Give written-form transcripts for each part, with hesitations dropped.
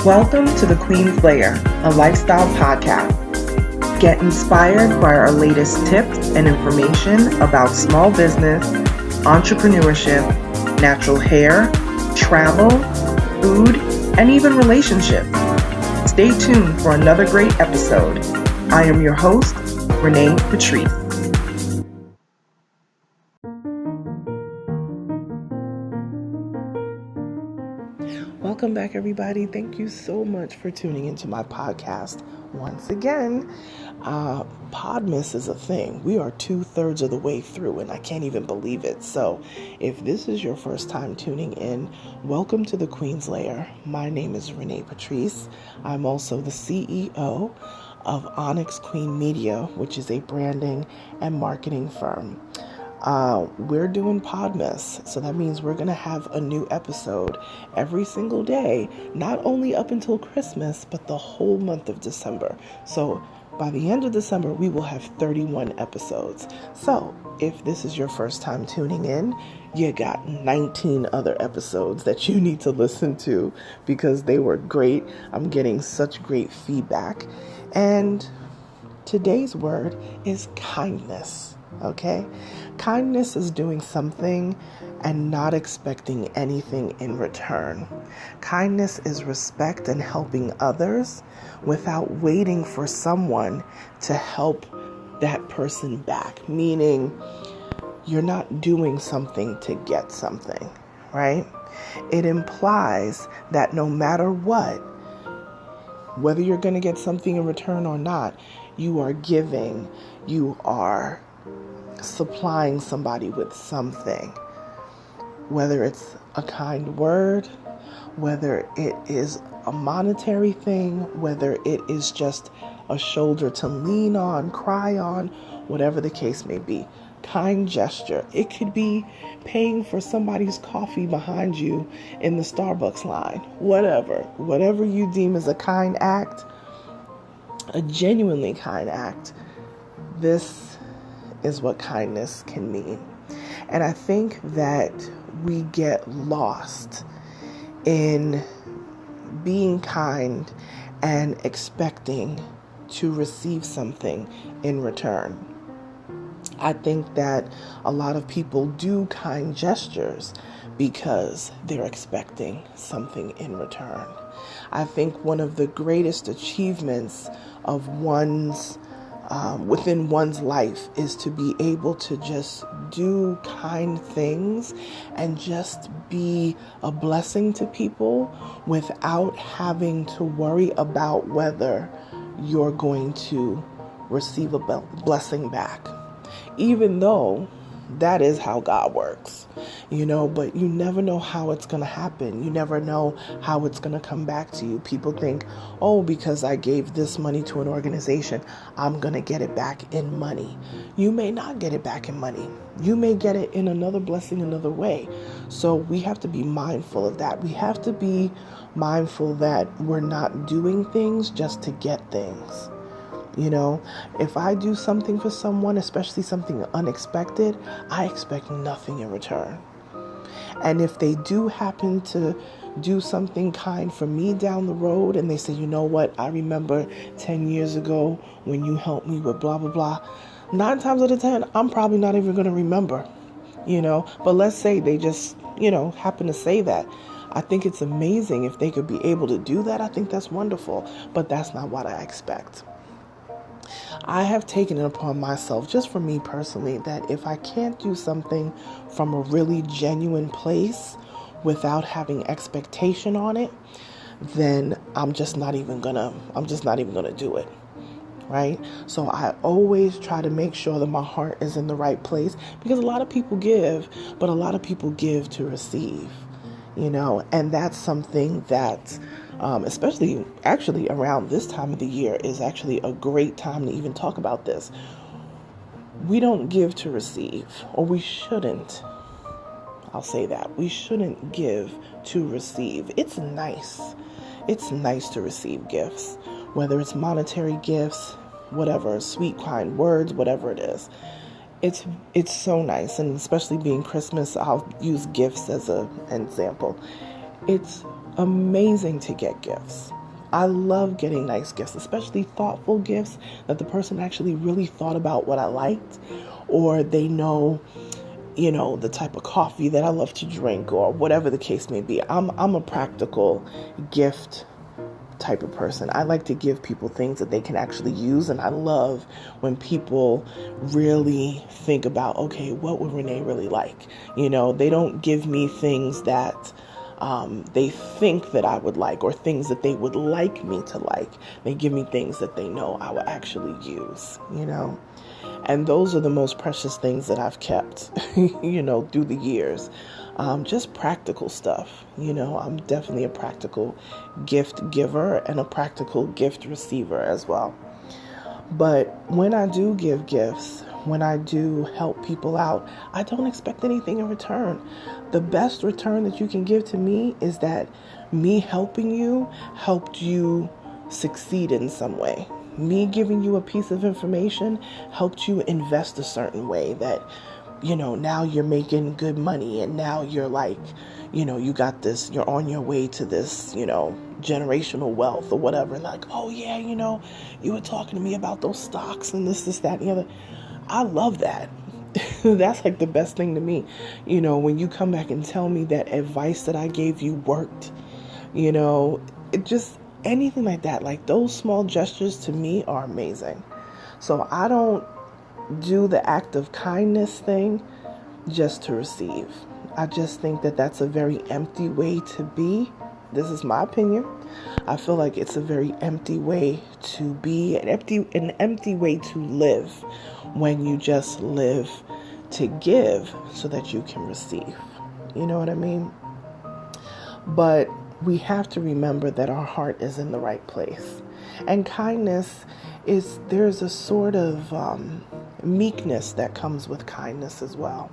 Welcome to the Queen's Lair, a lifestyle podcast. Get inspired by our latest tips and information about small business, entrepreneurship, natural hair, travel, food, and even relationships. Stay tuned for another great episode. I am your host, Renee Patrice. Welcome back, everybody. Thank you so much for tuning into my podcast once again. PODmas is a thing. We are 2/3 of the way through, and I can't even believe it. So if this is your first time tuning in, welcome to the Queen's Lair. My name is Renee Patrice. I'm also the CEO of Onyx Queen Media, which is a branding and marketing firm. We're doing PODmas, so that means we're going to have a new episode every single day, not only up until Christmas, but the whole month of December. So by the end of December, we will have 31 episodes. So if this is your first time tuning in, you got 19 other episodes that you need to listen to because they were great. I'm getting such great feedback. And today's word is kindness. Okay? Kindness is doing something and not expecting anything in return. Kindness is respect and helping others without waiting for someone to help that person back. Meaning, you're not doing something to get something, right? It implies that no matter what, whether you're going to get something in return or not, you are giving, you are supplying somebody with something, whether it's a kind word, whether it is a monetary thing, whether it is just a shoulder to lean on, cry on, whatever the case may be. Kind gesture. It could be paying for somebody's coffee behind you in the Starbucks line, whatever you deem as a kind act, a genuinely kind act. This is what kindness can mean. And I think that we get lost in being kind and expecting to receive something in return. I think that a lot of people do kind gestures because they're expecting something in return. I think one of the greatest achievements of within one's life is to be able to just do kind things and just be a blessing to people without having to worry about whether you're going to receive a blessing back. Even though that is how God works, but you never know how it's going to happen. You never know how it's going to come back to you. People think, because I gave this money to an organization, I'm going to get it back in money. You may not get it back in money. You may get it in another blessing, another way. So we have to be mindful of that. We have to be mindful that we're not doing things just to get things. If I do something for someone, especially something unexpected, I expect nothing in return. And if they do happen to do something kind for me down the road and they say, you know what, I remember 10 years ago when you helped me with blah, blah, blah. 9 times out of 10, I'm probably not even going to remember, But let's say they just, happen to say that. I think it's amazing if they could be able to do that. I think that's wonderful. But that's not what I expect. I have taken it upon myself, just for me personally, that if I can't do something from a really genuine place without having expectation on it, then I'm just not even gonna do it. Right? So I always try to make sure that my heart is in the right place, because a lot of people give, but a lot of people give to receive, and that's something that especially actually around this time of the year is actually a great time to even talk about this. We don't give to receive, or we shouldn't. I'll say that. We shouldn't give to receive. It's nice. It's nice to receive gifts, whether it's monetary gifts, whatever, sweet, kind words, whatever it is. It's so nice, and especially being Christmas, I'll use gifts as an example. It's amazing to get gifts. I love getting nice gifts, especially thoughtful gifts that the person actually really thought about what I liked, or they know, the type of coffee that I love to drink, or whatever the case may be. I'm a practical gift type of person. I like to give people things that they can actually use, and I love when people really think about, okay, what would Renee really like? They don't give me things that they think that I would like, or things that they would like me to like. They give me things that they know I will actually use, and those are the most precious things that I've kept, through the years. Just practical stuff. I'm definitely a practical gift giver and a practical gift receiver as well. But when I do give gifts, when I do help people out, I don't expect anything in return. The best return that you can give to me is that me helping you helped you succeed in some way. Me giving you a piece of information helped you invest a certain way that, now you're making good money, and now you're like, you got this, you're on your way to this, generational wealth or whatever. And like, oh yeah, you were talking to me about those stocks and this, that, and the other. I love that. That's like the best thing to me. When you come back and tell me that advice that I gave you worked, it just, anything like that, like those small gestures to me are amazing. So I don't do the act of kindness thing just to receive. I just think that that's a very empty way to be. This is my opinion. I feel like it's a very empty way to be, an empty way to live, when you just live to give so that you can receive. You know what I mean? But we have to remember that our heart is in the right place. And kindness there's a sort of meekness that comes with kindness as well,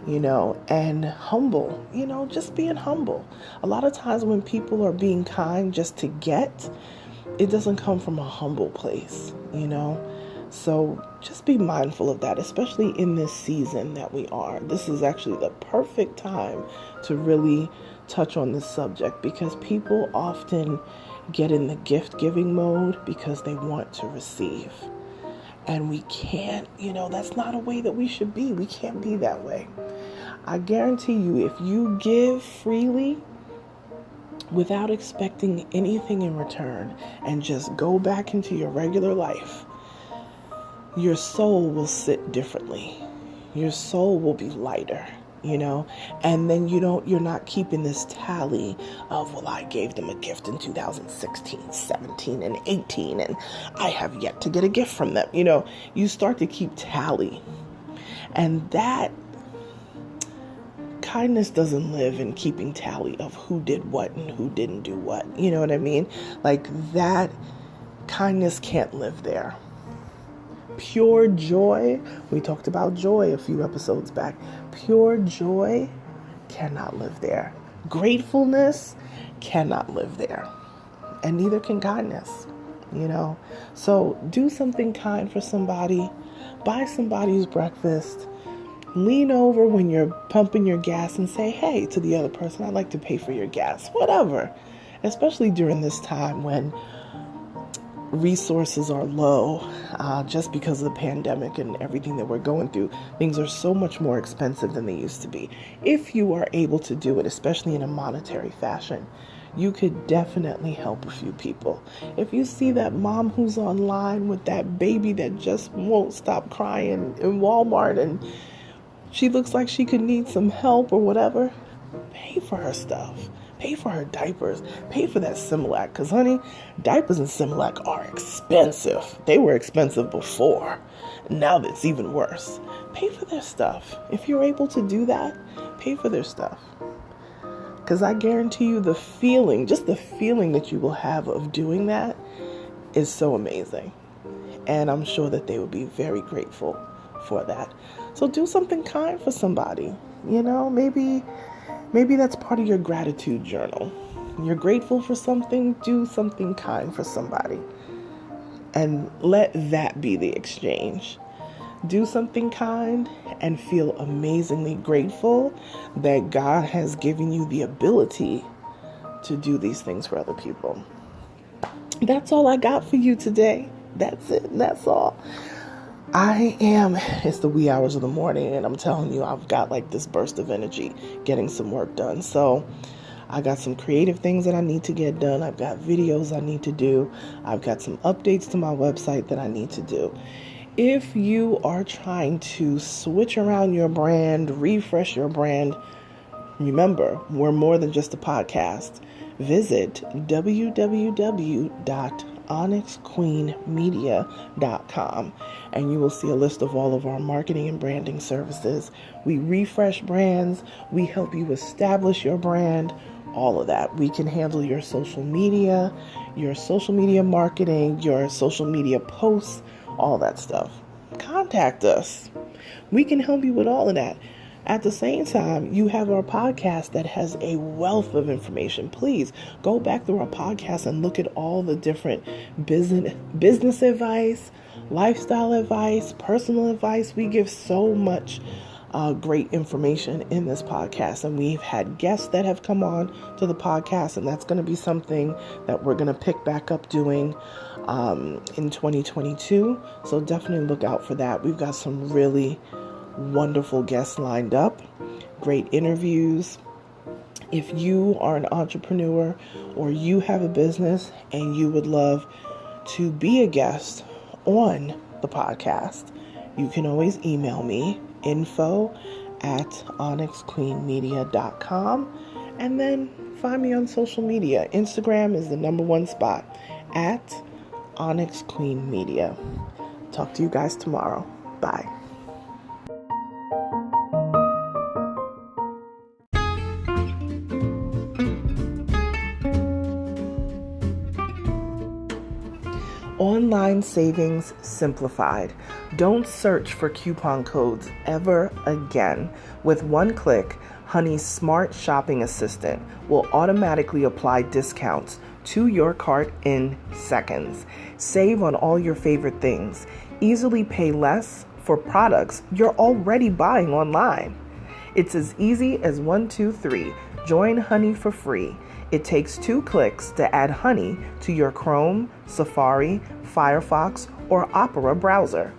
and humble, just being humble. A lot of times when people are being kind just to get, it doesn't come from a humble place, So just be mindful of that, especially in this season that we are. This is actually the perfect time to really touch on this subject, because people often get in the gift-giving mode because they want to receive. And we can't, that's not a way that we should be. We can't be that way. I guarantee you, if you give freely without expecting anything in return and just go back into your regular life, your soul will sit differently. Your soul will be lighter. And then you're not keeping this tally of, well, I gave them a gift in 2016, 17, and 18, and I have yet to get a gift from them. You start to keep tally. And that kindness doesn't live in keeping tally of who did what and who didn't do what. You know what I mean? Like, that kindness can't live there. Pure joy, we talked about joy a few episodes back. Pure joy cannot live there. Gratefulness cannot live there. And neither can kindness, So do something kind for somebody. Buy somebody's breakfast. Lean over when you're pumping your gas and say, hey, to the other person, I'd like to pay for your gas. Whatever. Especially during this time when resources are low, just because of the pandemic and everything that we're going through. Things are so much more expensive than they used to be. If you are able to do it, especially in a monetary fashion, you could definitely help a few people. If you see that mom who's online with that baby that just won't stop crying in Walmart and she looks like she could need some help or whatever, pay for her stuff. Pay for her diapers. Pay for that Similac. Because, honey, diapers and Similac are expensive. They were expensive before. Now it's even worse. Pay for their stuff. If you're able to do that, pay for their stuff. Because I guarantee you the feeling that you will have of doing that is so amazing. And I'm sure that they would be very grateful for that. So do something kind for somebody. Maybe that's part of your gratitude journal. You're grateful for something, do something kind for somebody. And let that be the exchange. Do something kind and feel amazingly grateful that God has given you the ability to do these things for other people. That's all I got for you today. That's it. That's all. It's the wee hours of the morning, and I'm telling you, I've got like this burst of energy getting some work done. So I got some creative things that I need to get done. I've got videos I need to do. I've got some updates to my website that I need to do. If you are trying to switch around your brand, refresh your brand, remember, we're more than just a podcast. Visit www.onyxqueenmedia.com and you will see a list of all of our marketing and branding services. We refresh brands. We help you establish your brand. All of that. We can handle your social media marketing, your social media posts, all that stuff. Contact us. We can help you with all of that. At the same time, you have our podcast that has a wealth of information. Please go back through our podcast and look at all the different business advice, lifestyle advice, personal advice. We give so much great information in this podcast, and we've had guests that have come on to the podcast, and that's going to be something that we're going to pick back up doing in 2022. So definitely look out for that. We've got some really wonderful guests lined up, great interviews. If you are an entrepreneur or you have a business and you would love to be a guest on the podcast, you can always email me, info@onyxqueenmedia.com, and then find me on social media. Instagram is the number one spot, @onyxqueenmedia. Talk to you guys tomorrow. Bye. Online savings simplified. Don't search for coupon codes ever again. With one click, Honey's smart shopping assistant will automatically apply discounts to your cart in seconds. Save on all your favorite things. Easily pay less for products you're already buying online. It's as easy as 1, 2, 3. Join Honey for free. It takes 2 clicks to add Honey to your Chrome, Safari, Firefox, or Opera browser.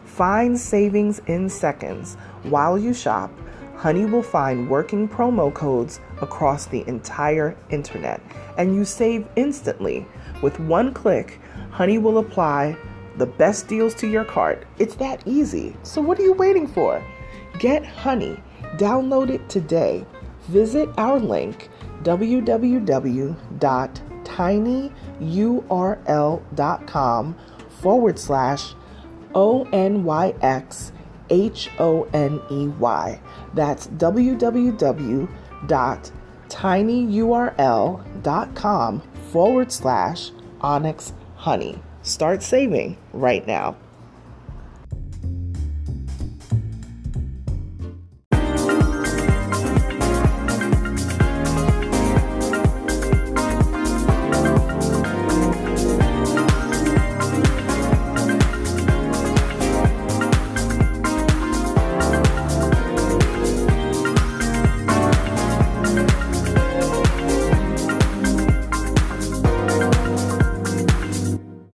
Find savings in seconds. While you shop, Honey will find working promo codes across the entire internet, and you save instantly. With one click, Honey will apply the best deals to your cart. It's that easy. So what are you waiting for? Get Honey. Download it today. Visit our link, www.tinyurl.com/ONYXHONEY. That's www.tinyurl.com/OnyxHoney. Start saving right now.